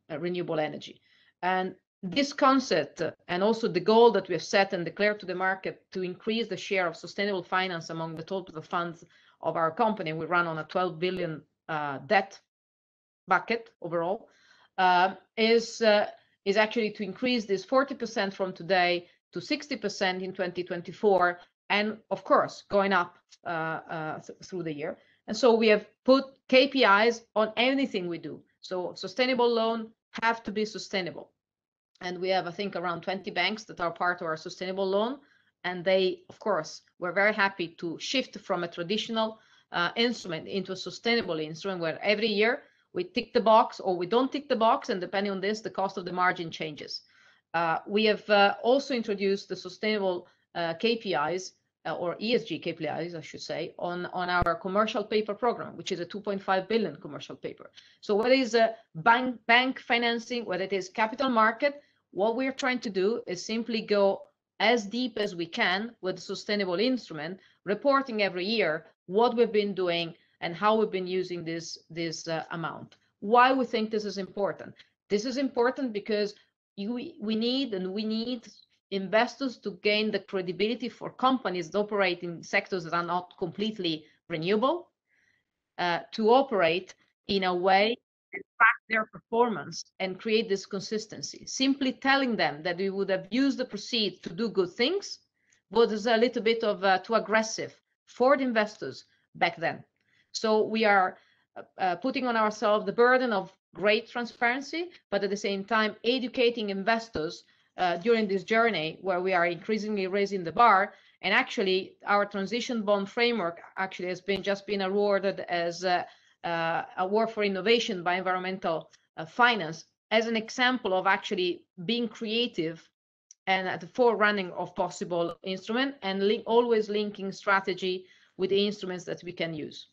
renewable energy. And this concept, and also the goal that we have set and declared to the market to increase the share of sustainable finance among the total funds of our company, we run on a 12 billion debt bucket overall, is actually to increase this 40% from today to 60% in 2024, and of course going up through the year. And so we have put KPIs on anything we do. So sustainable loan have to be sustainable. And we have, I think, around 20 banks that are part of our sustainable loan. And they, of course, were very happy to shift from a traditional instrument into a sustainable instrument where every year we tick the box or we don't tick the box. And depending on this, the cost of the margin changes. We have also introduced the sustainable KPIs or ESG KPIs, I should say, on our commercial paper program, which is a 2.5 billion commercial paper. So whether it is a bank financing, whether it is capital market, what we're trying to do is simply go as deep as we can with a sustainable instrument, reporting every year what we've been doing and how we've been using this amount. Why we think this is important? This is important because we need investors to gain the credibility for companies that operate in sectors that are not completely renewable, to operate in a way that track their performance and create this consistency. Simply telling them that we would have used the proceeds to do good things was a little bit of too aggressive for the investors back then. So we are putting on ourselves the burden of great transparency, but at the same time educating investors during this journey where we are increasingly raising the bar. And actually our transition bond framework actually has just been awarded as a award for innovation by environmental finance as an example of actually being creative and at the forerunning of possible instrument and always linking strategy with the instruments that we can use.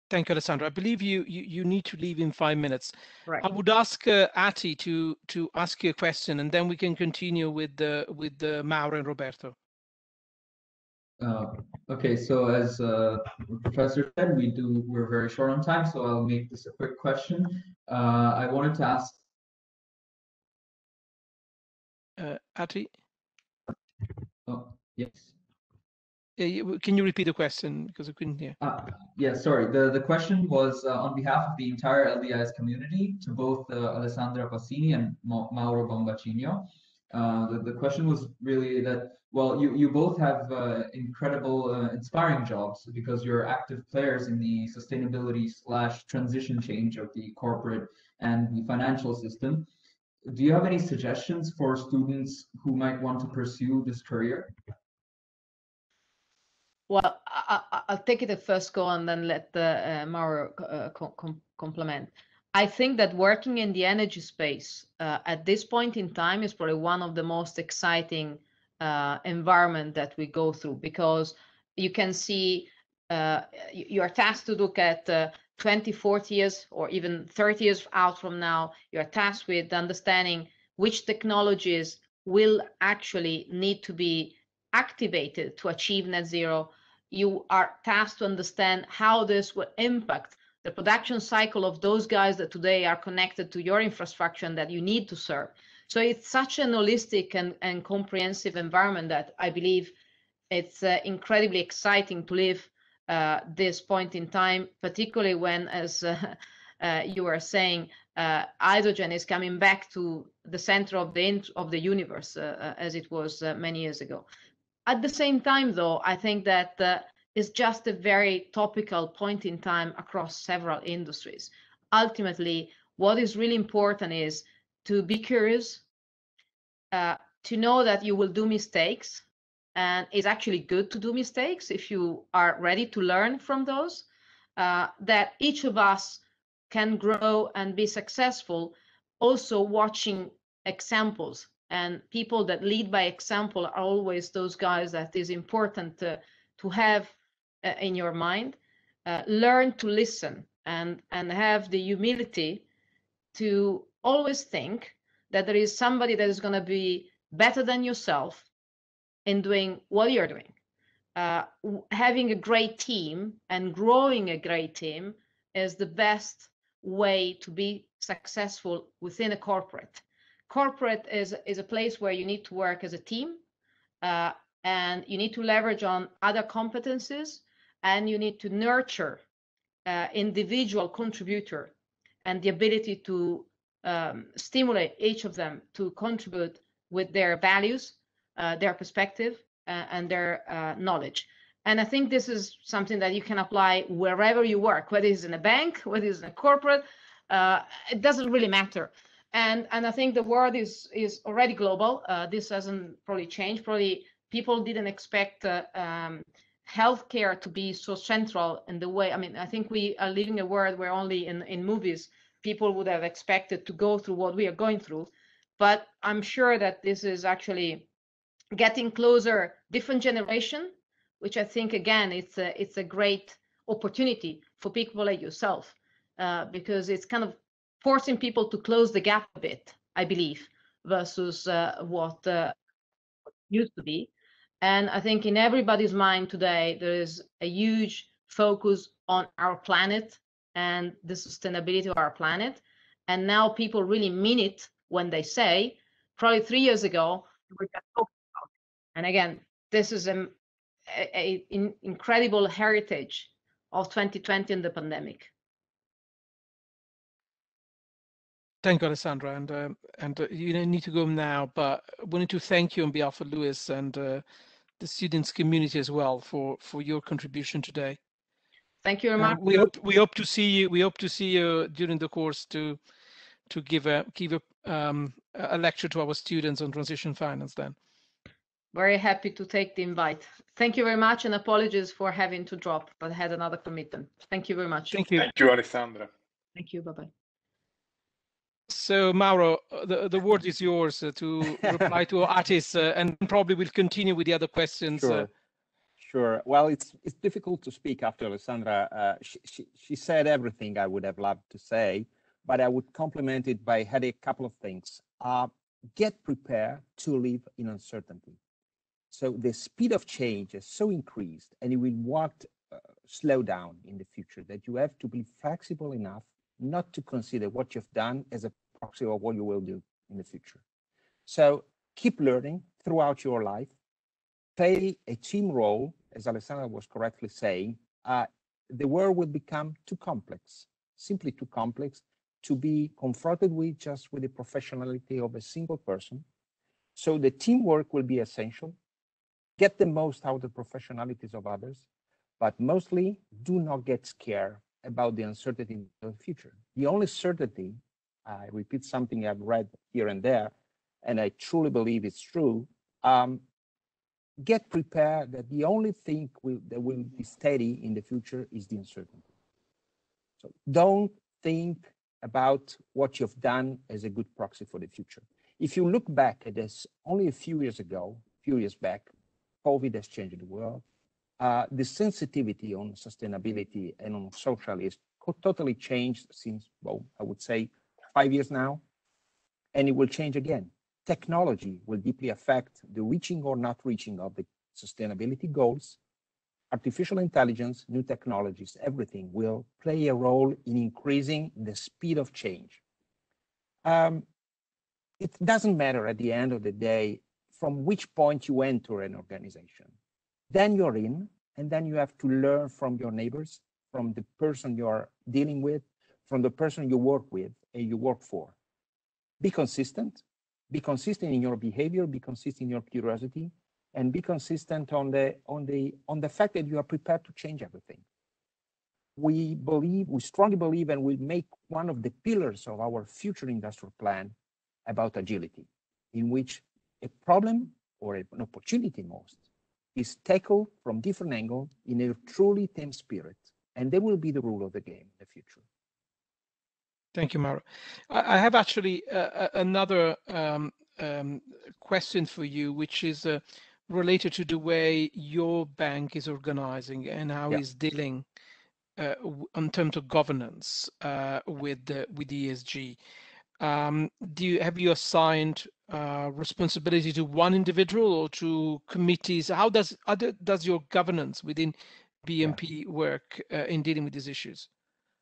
Thank you, Alessandra. I believe you need to leave in 5 minutes. Right. I would ask Ati to ask you a question, and then we can continue with Mauro and Roberto. Okay, so as the professor said, we're very short on time, so I'll make this a quick question. I wanted to ask. Ati? Oh, yes. Can you repeat the question because I couldn't hear? Yeah, sorry. The question was on behalf of the entire LDIS community to both Alessandra Passini and Mauro Bombacino. The question was really that, well, you both have incredible, inspiring jobs because you're active players in the sustainability / transition change of the corporate and the financial system. Do you have any suggestions for students who might want to pursue this career? Well, I'll take it at first go and then let Mauro complement. I think that working in the energy space at this point in time is probably one of the most exciting environment that we go through, because you can see you are tasked to look at 20, 40 years or even 30 years out from now. You're tasked with understanding which technologies will actually need to be activated to achieve net zero. You are tasked to understand how this will impact the production cycle of those guys that today are connected to your infrastructure and that you need to serve. So it's such an holistic and comprehensive environment that I believe it's incredibly exciting to live this point in time, particularly when, as you were saying, hydrogen is coming back to the center of the universe as it was many years ago. At the same time, though, I think that it's just a very topical point in time across several industries. Ultimately, what is really important is to be curious, to know that you will do mistakes, and it's actually good to do mistakes if you are ready to learn from those, that each of us can grow and be successful, also watching examples. And people that lead by example are always those guys that is important to have in your mind. Learn to listen and have the humility to always think that there is somebody that is going to be better than yourself in doing what you're doing. having a great team and growing a great team is the best way to be successful within a corporate. Corporate is a place where you need to work as a team, and you need to leverage on other competencies, and you need to nurture individual contributor and the ability to stimulate each of them to contribute with their values, their perspective, and their knowledge. And I think this is something that you can apply wherever you work, whether it's in a bank, whether it's in a corporate, it doesn't really matter. And I think the world is already global. This hasn't probably changed. Probably people didn't expect healthcare to be so central in the way. I mean, I think we are living a world where only in movies people would have expected to go through what we are going through. But I'm sure that this is actually getting closer, different generation, which I think, again, it's a great opportunity for people like yourself, because it's kind of forcing people to close the gap a bit, I believe, versus what used to be. And I think in everybody's mind today, there is a huge focus on our planet and the sustainability of our planet. And now people really mean it when they say, probably 3 years ago, we were just talking about it. And again, this is an incredible heritage of 2020 and the pandemic. Thank you, Alessandra, and you don't need to go now, but I wanted to thank you on behalf of Lewis and the students community as well for your contribution today. Thank you very much. We hope to see you. We hope to see you during the course to give a lecture to our students on transition finance. Then. Very happy to take the invite. Thank you very much, and apologies for having to drop, but I had another commitment. Thank you very much. Thank you. Thank you, Alessandra. Thank you. Bye-bye. So, Mauro, the word is yours to reply to Atis, and probably we'll continue with the other questions. Sure. Well, it's difficult to speak after Alessandra. She said everything I would have loved to say, but I would complement it by adding a couple of things. Get prepared to live in uncertainty. So the speed of change is so increased, and it will not slow down in the future, that you have to be flexible enough not to consider what you've done as a proxy of what you will do in the future. So keep learning throughout your life, play a team role, as Alessandra was correctly saying. The world will become too complex, simply too complex, to be confronted with just with the professionality of a single person. So the teamwork will be essential. Get the most out of the professionalities of others, but mostly do not get scared about the uncertainty of the future. The only certainty, I repeat something I've read here and there, and I truly believe it's true, get prepared that the only thing that will be steady in the future is the uncertainty. So don't think about what you've done as a good proxy for the future. If you look back at this, only a few years back, COVID has changed the world. The sensitivity on sustainability and on social is totally changed since, well, I would say 5 years now, and it will change again. Technology will deeply affect the reaching or not reaching of the sustainability goals. Artificial intelligence, new technologies, everything will play a role in increasing the speed of change. It doesn't matter at the end of the day from which point you enter an organization. Then you're in, and then you have to learn from your neighbors, from the person you're dealing with, from the person you work with and you work for. Be consistent in your behavior, be consistent in your curiosity, and be consistent on the fact that you are prepared to change everything. We strongly believe, and will make one of the pillars of our future industrial plan about agility, in which a problem or an opportunity most is tackled from different angles in a truly team spirit, and that will be the rule of the game in the future. Thank you, Mauro. I have actually another question for you, which is related to the way your bank is organizing and how it's dealing in terms of governance with the ESG. have you assigned responsibility to one individual or to committees? How does your governance within BMP work in dealing with these issues?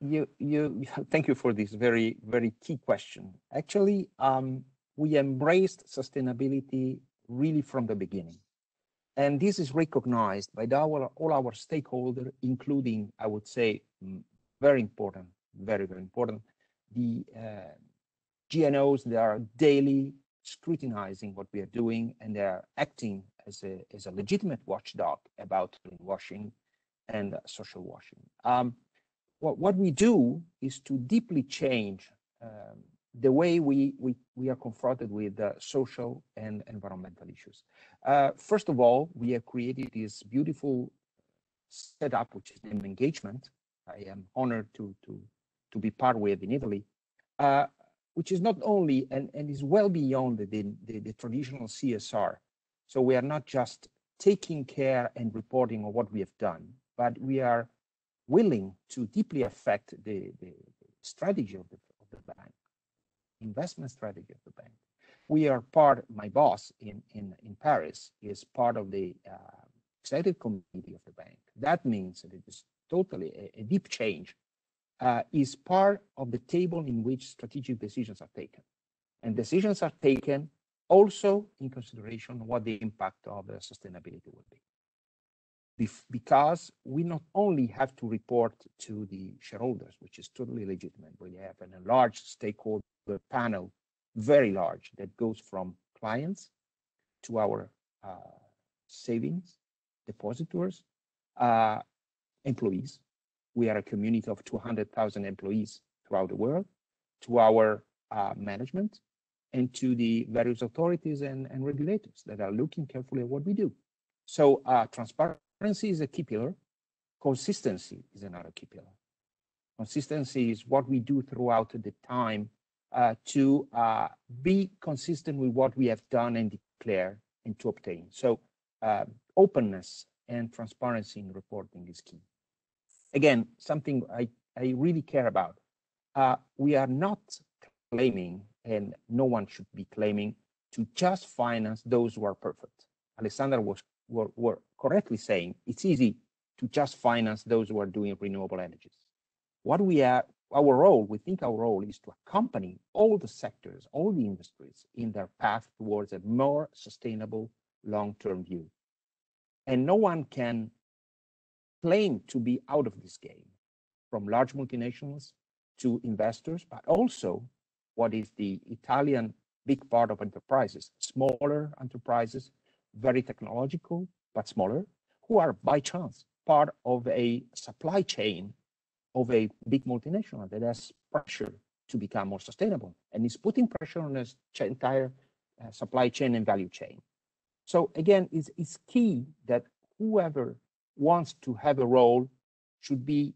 Thank you for this very key question. Actually, we embraced sustainability really from the beginning, and this is recognized by all our stakeholders, including, I would say, very important, very important, the GNOs. They are daily scrutinizing what we are doing, and they are acting as a legitimate watchdog about greenwashing and social washing. What we do is to deeply change the way we are confronted with social and environmental issues. First of all, we have created this beautiful setup, which is named engagement. I am honored to be part with in Italy, which is not only and is well beyond the traditional CSR. So we are not just taking care and reporting on what we have done, but we are willing to deeply affect the strategy of the bank, investment strategy of the bank. We are part, my boss in Paris is part of the executive committee of the bank. That means that it is totally a deep change, is part of the table in which strategic decisions are taken. And decisions are taken also in consideration of what the impact of sustainability will be. Because we not only have to report to the shareholders, which is totally legitimate, we have a large stakeholder panel, very large, that goes from clients to our savings depositors, employees. We are a community of 200,000 employees throughout the world, to our management, and to the various authorities and regulators that are looking carefully at what we do. So transparency is a key pillar. Consistency is another key pillar. Consistency is what we do throughout the time to be consistent with what we have done and declared and to obtain. So openness and transparency in reporting is key. Again, something I really care about. We are not claiming, and no one should be claiming, to just finance those who are perfect. Alessandra were correctly saying it's easy to just finance those who are doing renewable energies. What we are, our role, we think our role is to accompany all the sectors, all the industries in their path towards a more sustainable long-term view. And no one can claim to be out of this game, from large multinationals to investors, but also what is the Italian big part of enterprises, smaller enterprises, very technological, but smaller, who are by chance part of a supply chain of a big multinational that has pressure to become more sustainable and is putting pressure on the entire supply chain and value chain. So again, it's key that whoever wants to have a role should be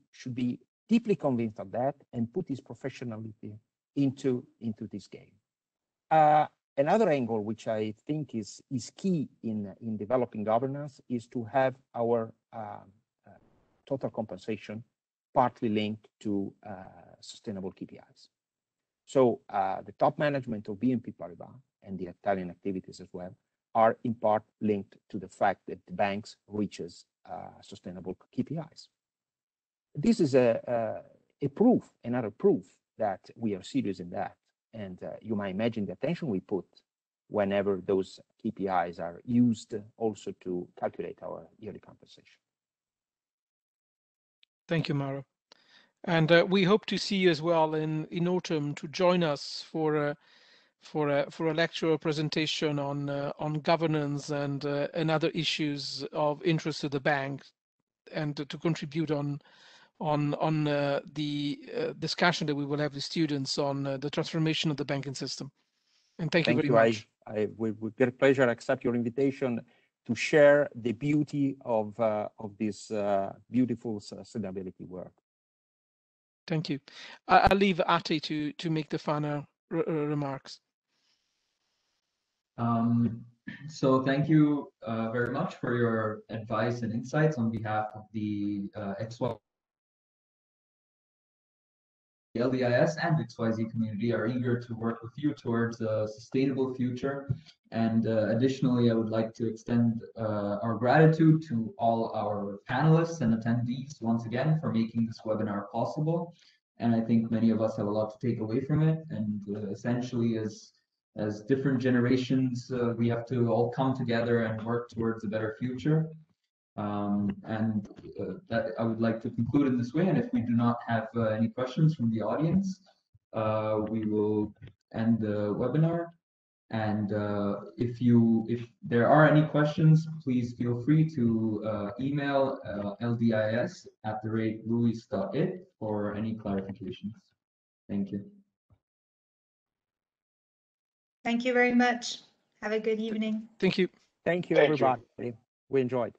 deeply convinced of that and put his professionality into this game. Another angle which I think is key in developing governance is to have our total compensation partly linked to sustainable KPIs. So the top management of BNP Paribas and the Italian activities as well are in part linked to the fact that the banks reaches sustainable KPIs. This is another proof that we are serious in that. And you might imagine the attention we put whenever those KPIs are used also to calculate our yearly compensation. Thank you, Mauro. And we hope to see you as well in autumn to join us for a lecture or presentation on governance and other issues of interest to the bank, and to contribute on the discussion that we will have with students on the transformation of the banking system. And thank you very much. I with great pleasure accept your invitation to share the beauty of this beautiful sustainability work. Thank you. I'll leave Ati to make the final remarks. So thank you very much for your advice and insights on behalf of the XYZ the LDIS and XYZ community are eager to work with you towards a sustainable future. And additionally, I would like to extend our gratitude to all our panelists and attendees once again for making this webinar possible. And I think many of us have a lot to take away from it. And essentially, as different generations, we have to all come together and work towards a better future. That I would like to conclude in this way. And if we do not have any questions from the audience, we will end the webinar. And if there are any questions, please feel free to email ldis@luis.it for any clarifications. Thank you. Thank you very much. Have a good evening. Thank you. Thank you, everybody. We enjoyed.